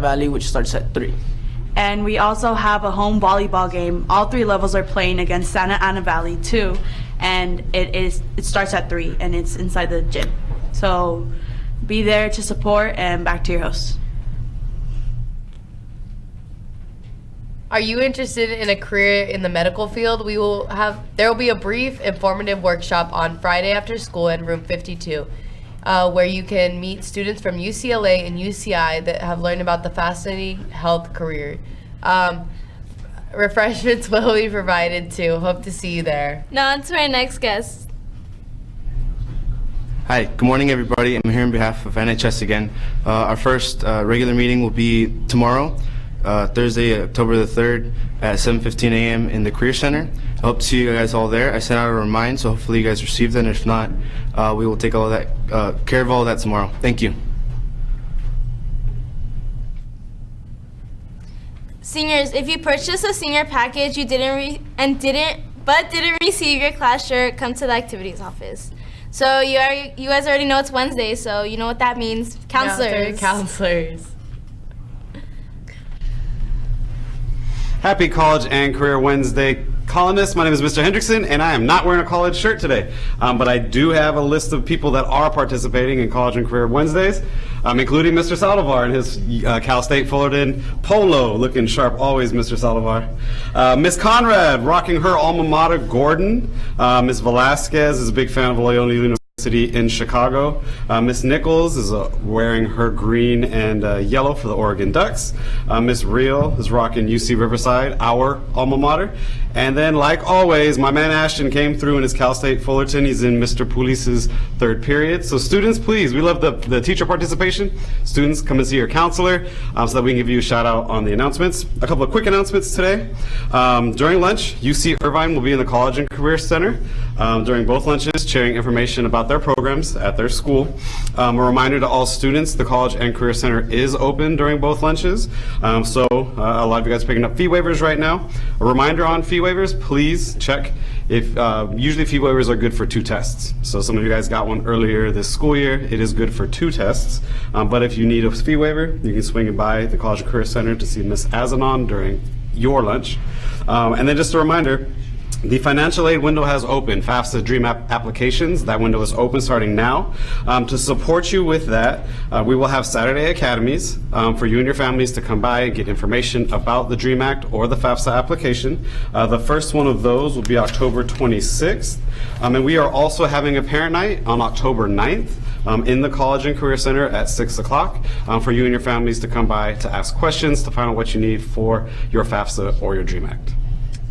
Valley, which starts at 3. And we also have a home volleyball game. All 3 levels are playing against Santa Ana Valley too, and it starts at 3 and it's inside the gym. So be there to support, and back to your host. Are you interested in a career in the medical field? There will be a brief informative workshop on Friday after school in room 52. Where you can meet students from UCLA and UCI that have learned about the fascinating health career. Refreshments will be provided too. Hope to see you there. Now on to our next guest. Hi, good morning everybody. I'm here on behalf of NHS again. Our first regular meeting will be tomorrow, Thursday, October the 3rd at 7:15 a.m. in the Career Center. I hope to see you guys all there. I sent out a reminder, so hopefully you guys received it, and if not, we will take all that care of all that tomorrow. Thank you. Seniors, if you purchased a senior package you didn't receive your class shirt, come to the activities office. So you guys already know it's Wednesday, so you know what that means. Counselors. Counselors. Happy College and Career Wednesday, Colonists. My name is Mr. Hendrickson, and I am not wearing a college shirt today. But I do have a list of people that are participating in College and Career Wednesdays, including Mr. Saldivar in his Cal State Fullerton polo, looking sharp always, Mr. Saldivar. Miss Conrad, rocking her alma mater, Gordon. Miss Velasquez is a big fan of Loyola University in Chicago. Miss Nichols is wearing her green and yellow for the Oregon Ducks. Miss Reel is rocking UC Riverside, our alma mater. And then, like always, my man Ashton came through in his Cal State Fullerton. He's in Mr. Pulis's third period. So students, please, we love the teacher participation. Students, come and see your counselor so that we can give you a shout out on the announcements. A couple of quick announcements today. During lunch, UC Irvine will be in the College and Career Center during both lunches, sharing information about their programs at their school. A reminder to all students, the College and Career Center is open during both lunches. So a lot of you guys are picking up fee waivers right now. A reminder on fee waivers, please check if usually fee waivers are good for 2 tests. So some of you guys got one earlier this school year. It is good for 2 tests. But if you need a fee waiver, you can swing it by the College and Career Center to see Miss Azanon during your lunch. And then just a reminder, the financial aid window has opened. FAFSA Dream applications, that window is open starting now. To support you with that, we will have Saturday academies for you and your families to come by and get information about the DREAM Act or the FAFSA application. The first one of those will be October 26th. And we are also having a parent night on October 9th. In the College and Career Center at 6 o'clock for you and your families to come by to ask questions to find out what you need for your FAFSA or your DREAM Act.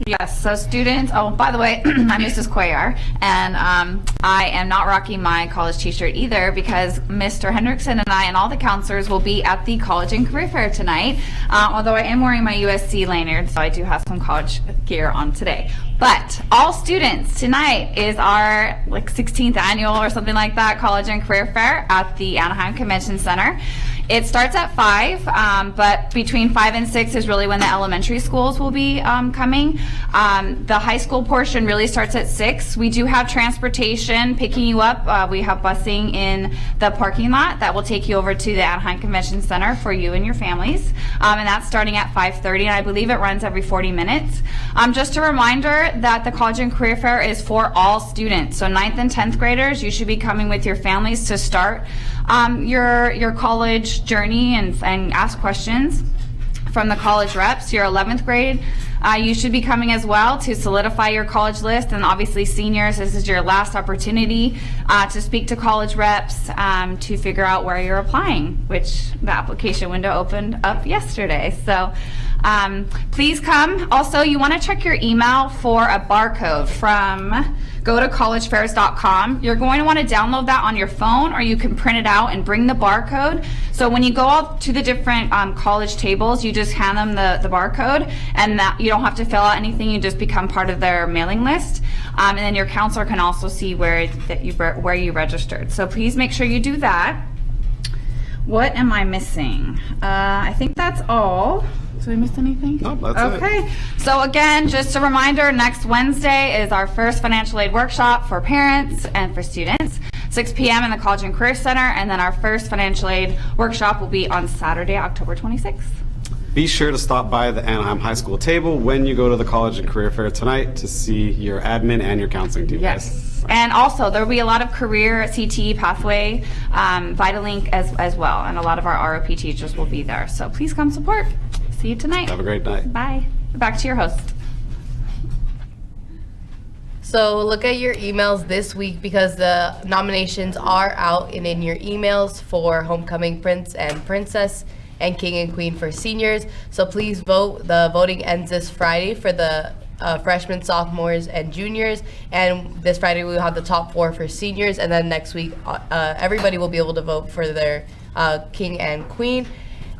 Yes, so students, oh, by the way, I'm Mrs. Cuellar, and I am not rocking my college t-shirt either because Mr. Hendrickson and I and all the counselors will be at the College and Career Fair tonight, although I am wearing my USC lanyard, so I do have some college gear on today. But all students, tonight is our 16th annual or something like that College and Career Fair at the Anaheim Convention Center. It starts at 5, but between 5 and 6 is really when the elementary schools will be coming. The high school portion really starts at 6. We do have transportation picking you up. We have busing in the parking lot that will take you over to the Anaheim Convention Center for you and your families. And that's starting at 5:30, and I believe it runs every 40 minutes. Just a reminder that the College and Career Fair is for all students. So 9th and 10th graders, you should be coming with your families to start your college journey and ask questions from the college reps. Your 11th grade, you should be coming as well to solidify your college list, and obviously seniors, this is your last opportunity to speak to college reps to figure out where you're applying, which the application window opened up yesterday. So please come. Also, you want to check your email for a barcode from go to collegefairs.com. You're going to want to download that on your phone, or you can print it out and bring the barcode. So when you go out to the different college tables, you just hand them the barcode, and that you don't have to fill out anything. You just become part of their mailing list, and then your counselor can also see where you registered. So please make sure you do that. What am I missing? I think that's all. Did I miss anything? No, that's it. Okay. So again, just a reminder, next Wednesday is our first financial aid workshop for parents and for students. 6 p.m. in the College and Career Center, and then our first financial aid workshop will be on Saturday, October 26th. Be sure to stop by the Anaheim High School table when you go to the College and Career Fair tonight to see your admin and your counseling team. Yes. And also, there will be a lot of career CTE pathway, Vitalink as well, and a lot of our ROP teachers will be there. So please come support. See you tonight. Have a great night. Bye. Back to your host. So look at your emails this week because the nominations are out and in your emails for Homecoming Prince and Princess and King and Queen for seniors. So please vote. The voting ends this Friday for the freshmen, sophomores, and juniors. And this Friday we will have the top 4 for seniors. And then next week, everybody will be able to vote for their King and Queen.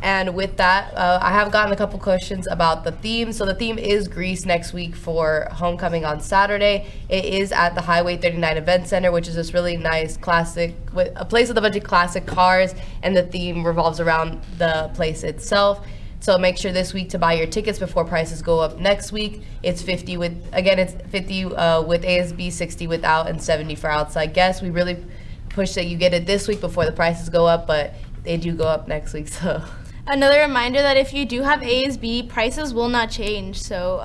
And with that, I have gotten a couple questions about the theme. So the theme is Greece next week for homecoming on Saturday. It is at the Highway 39 Event Center, which is this really nice classic, a place with a bunch of classic cars, and the theme revolves around the place itself. So make sure this week to buy your tickets before prices go up next week. It's 50 with, again, it's 50 with ASB, 60 without, and 70 for outside guests. We really push that you get it this week before the prices go up, but they do go up next week, so. Another reminder that if you do have ASB, prices will not change. So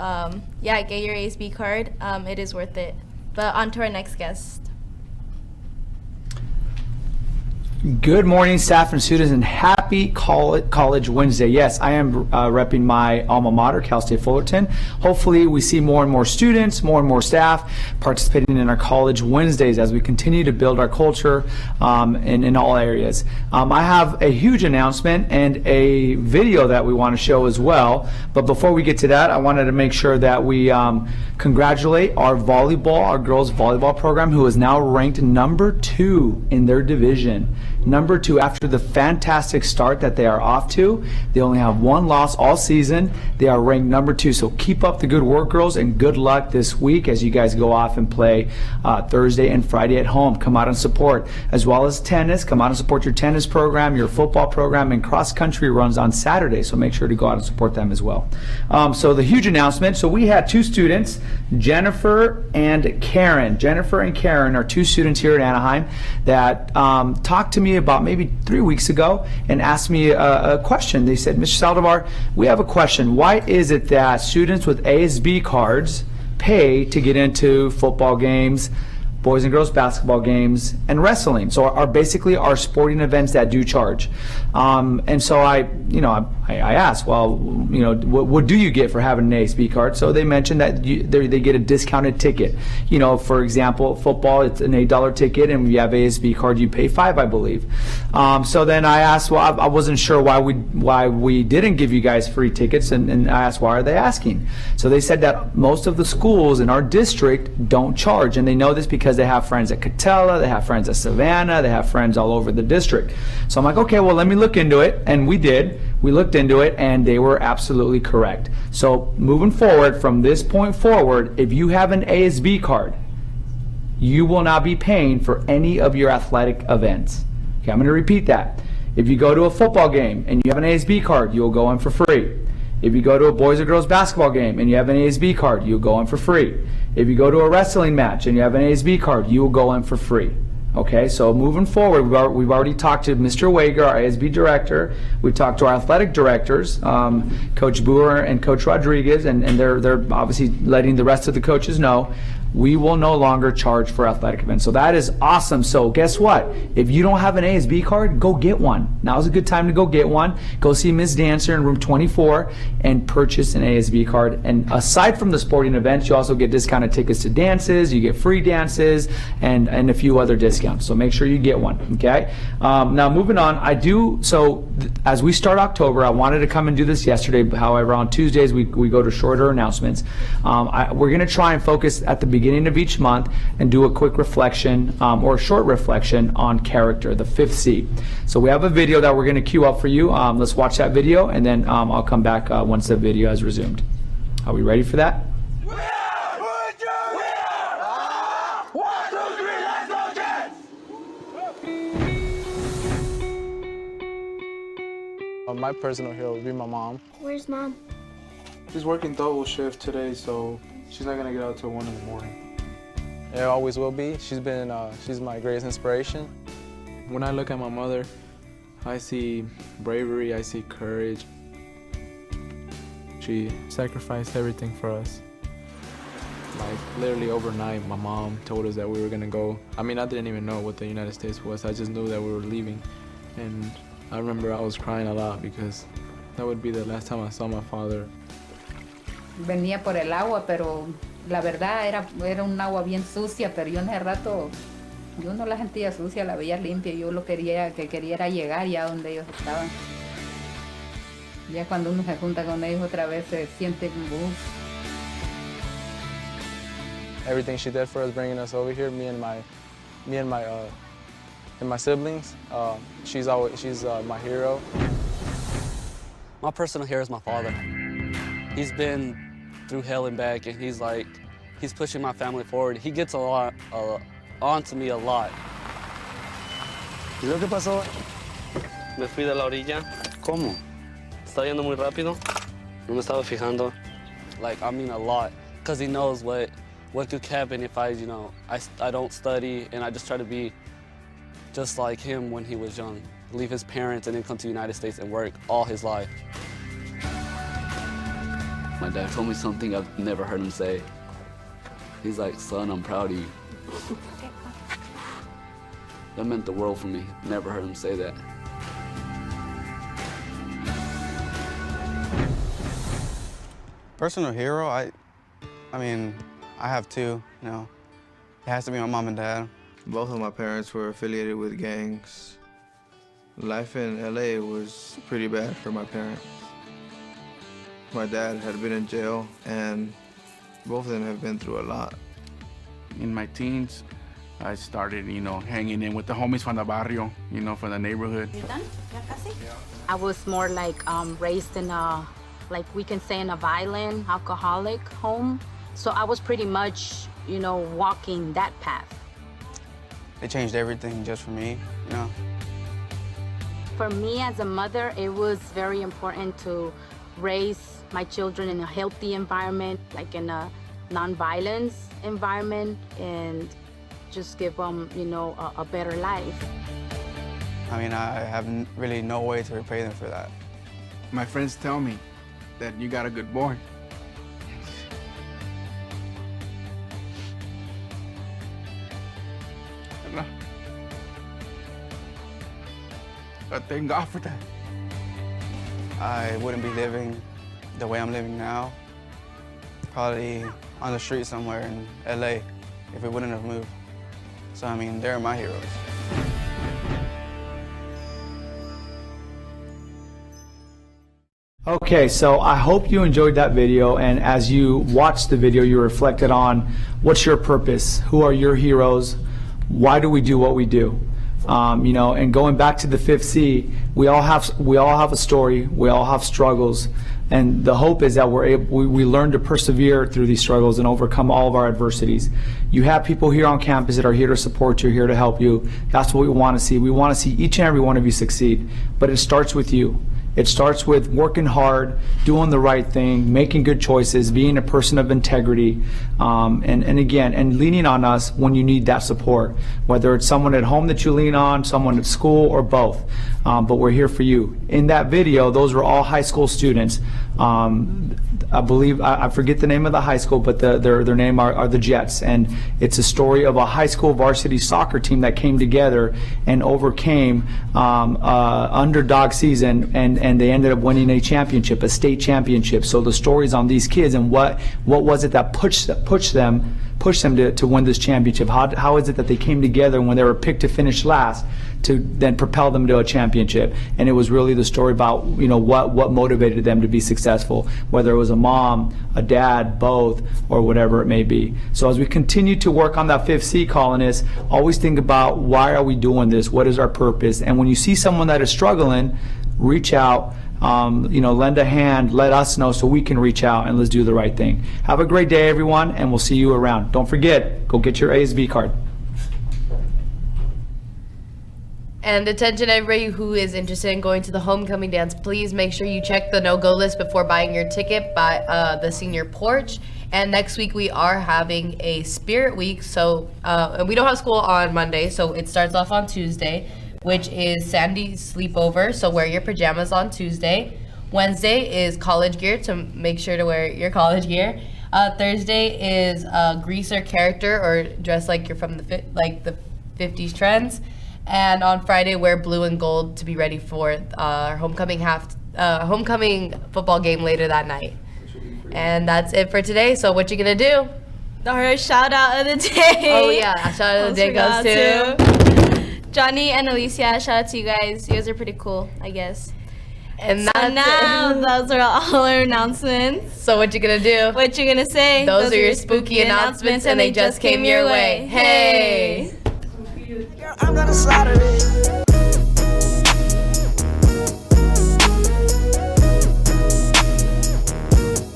yeah, get your ASB card. It is worth it. But on to our next guest. Good morning, staff and students, and happy College Wednesday. Yes, I am repping my alma mater, Cal State Fullerton. Hopefully, we see more and more students, more and more staff participating in our College Wednesdays as we continue to build our culture in all areas. I have a huge announcement and a video that we want to show as well. But before we get to that, I wanted to make sure that we congratulate our girls volleyball program, who is now ranked number 2 in their division. Number 2, after the fantastic start that they are off to. They only have 1 loss all season. They are ranked number 2. So keep up the good work, girls, and good luck this week as you guys go off and play Thursday and Friday at home. Come out and support, as well as tennis. Come out and support your tennis program, your football program, and cross country runs on Saturday. So make sure to go out and support them as well. So the huge announcement. So we had 2 students, Jennifer and Karen. Jennifer and Karen are 2 students here at Anaheim that talked to me about maybe 3 weeks ago and asked me a question. They said, Mr. Saldivar, we have a question. Why is it that students with ASB cards pay to get into football games, boys and girls basketball games, and wrestling? So are basically our sporting events that do charge. And so I asked, well, what do you get for having an ASB card? So they mentioned that they get a discounted ticket. For example, football, it's an $8 ticket, and if you have ASB card, you pay $5, I believe. So then I asked, well, I wasn't sure why we didn't give you guys free tickets, and I asked, why are they asking? So they said that most of the schools in our district don't charge, and they know this because they have friends at Catella, they have friends at Savannah, they have friends all over the district. So I'm like, okay, well, let me look into it, and we did. We looked into it, and they were absolutely correct. So moving forward, from this point forward, if you have an ASB card, you will not be paying for any of your athletic events. Okay, I'm going to repeat that. If you go to a football game and you have an ASB card, you'll go in for free. If you go to a boys or girls basketball game and you have an ASB card, you'll go in for free. If you go to a wrestling match and you have an ASB card, you will go in for free. Okay, so moving forward, we've already talked to Mr. Wager, our ASB director. We've talked to our athletic directors, Coach Boer and Coach Rodriguez, and they're obviously letting the rest of the coaches know we will no longer charge for athletic events. So that is awesome. So guess what? If you don't have an ASB card, go get one. Now's a good time to go get one. Go see Ms. Dancer in room 24 and purchase an ASB card. And aside from the sporting events, you also get discounted tickets to dances, you get free dances, and a few other discounts. So make sure you get one, okay? Now moving on, as we start October, I wanted to come and do this yesterday. However, on Tuesdays, we go to shorter announcements. We're gonna try and focus at the beginning of each month and do a quick reflection or a short reflection on character, the 5th C. So we have a video that we're going to queue up for you. Let's watch that video, and then I'll come back once the video has resumed. Are we ready for that? My personal hero would be my mom. Where's Mom? She's working double shift today, so she's not gonna get out till 1 in the morning. It always will be. She's my greatest inspiration. When I look at my mother, I see bravery, I see courage. She sacrificed everything for us. Like literally overnight, my mom told us that we were gonna go. I mean, I didn't even know what the United States was. I just knew that we were leaving. And I remember I was crying a lot because that would be the last time I saw my father. Venía por el agua, pero la verdad era un agua bien sucia, pero yo en ese rato, yo no la sentía sucia, la veía limpia. Yo lo que quería era llegar ya donde ellos estaban. Ya cuando uno se junta con ellos otra vez se siente un boom. Everything she did for us, bringing us over here, me and my siblings. She's my hero. My personal hero is my father. He's been through hell and back, and he's pushing my family forward. He gets onto me a lot. ¿Y lo que pasó? Me fui de la orilla. ¿Cómo? Estaba yendo muy rápido. No me estaba fijando. Like, I mean a lot, because he knows what could happen if I don't study and I just try to be just like him when he was young. Leave his parents and then come to the United States and work all his life. My dad told me something I've never heard him say. He's like, son, I'm proud of you. That meant the world for me. Never heard him say that. Personal hero, I mean, I have two, you know. It has to be my mom and dad. Both of my parents were affiliated with gangs. Life in LA was pretty bad for my parents. My dad had been in jail, and both of them have been through a lot. In my teens, I started, hanging in with the homies from the barrio, from the neighborhood. You done? I was more like raised in a, like we can say, in a violent, alcoholic home. So I was pretty much, walking that path. It changed everything just for me, For me as a mother, it was very important to raise my children in a healthy environment, like in a non-violence environment, and just give them, a better life. I mean, I have really no way to repay them for that. My friends tell me that you got a good boy. But thank God for that. I wouldn't be living the way I'm living now. Probably on the street somewhere in LA if it wouldn't have moved. So, I mean, they're my heroes. Okay, so I hope you enjoyed that video, and as you watched the video, you reflected on what's your purpose, who are your heroes, why do we do what we do? And going back to the 5th C, we all have a story, we all have struggles, and the hope is that we learn to persevere through these struggles and overcome all of our adversities. You have people here on campus that are here to support you, here to help you. That's what we want to see. We want to see each and every one of you succeed, but it starts with you. It starts with working hard, doing the right thing, making good choices, being a person of integrity, and leaning on us when you need that support, whether it's someone at home that you lean on, someone at school, or both. But we're here for you. In that video, those were all high school students. I believe, I forget the name of the high school, but their name are the Jets. And it's a story of a high school varsity soccer team that came together and overcame underdog season, and they ended up winning a championship, a state championship. So the stories on these kids and what was it that pushed them to win this championship? How is it that they came together when they were picked to finish last to then propel them to a championship? And it was really the story about what motivated them to be successful, whether it was a mom, a dad, both, or whatever it may be. So as we continue to work on that 5th C, colonists, always think about, why are we doing this? What is our purpose? And when you see someone that is struggling, reach out. Lend a hand, let us know so we can reach out, and let's do the right thing. Have a great day, everyone, and we'll see you around. Don't forget, go get your ASB card. And attention everybody who is interested in going to the homecoming dance, please make sure you check the no-go list before buying your ticket by the senior porch. And next week we are having a spirit week, so and we don't have school on Monday, so it starts off on Tuesday, which is Sandy's sleepover, so wear your pajamas on Tuesday. Wednesday is college gear, so make sure to wear your college gear. Thursday is greaser character, or dress like you're from the 50s trends. And on Friday, wear blue and gold to be ready for our homecoming football game later that night. And that's it for today. So what you gonna do? Our shout out of the day. Oh yeah, shout out of the day goes to Johnny and Alicia. Shout out to you guys. You guys are pretty cool, I guess. And so now, those are all our announcements. So what you gonna do? What you gonna say? Those are your spooky announcements, and they just came your way. Hey! I'm gonna slaughter it.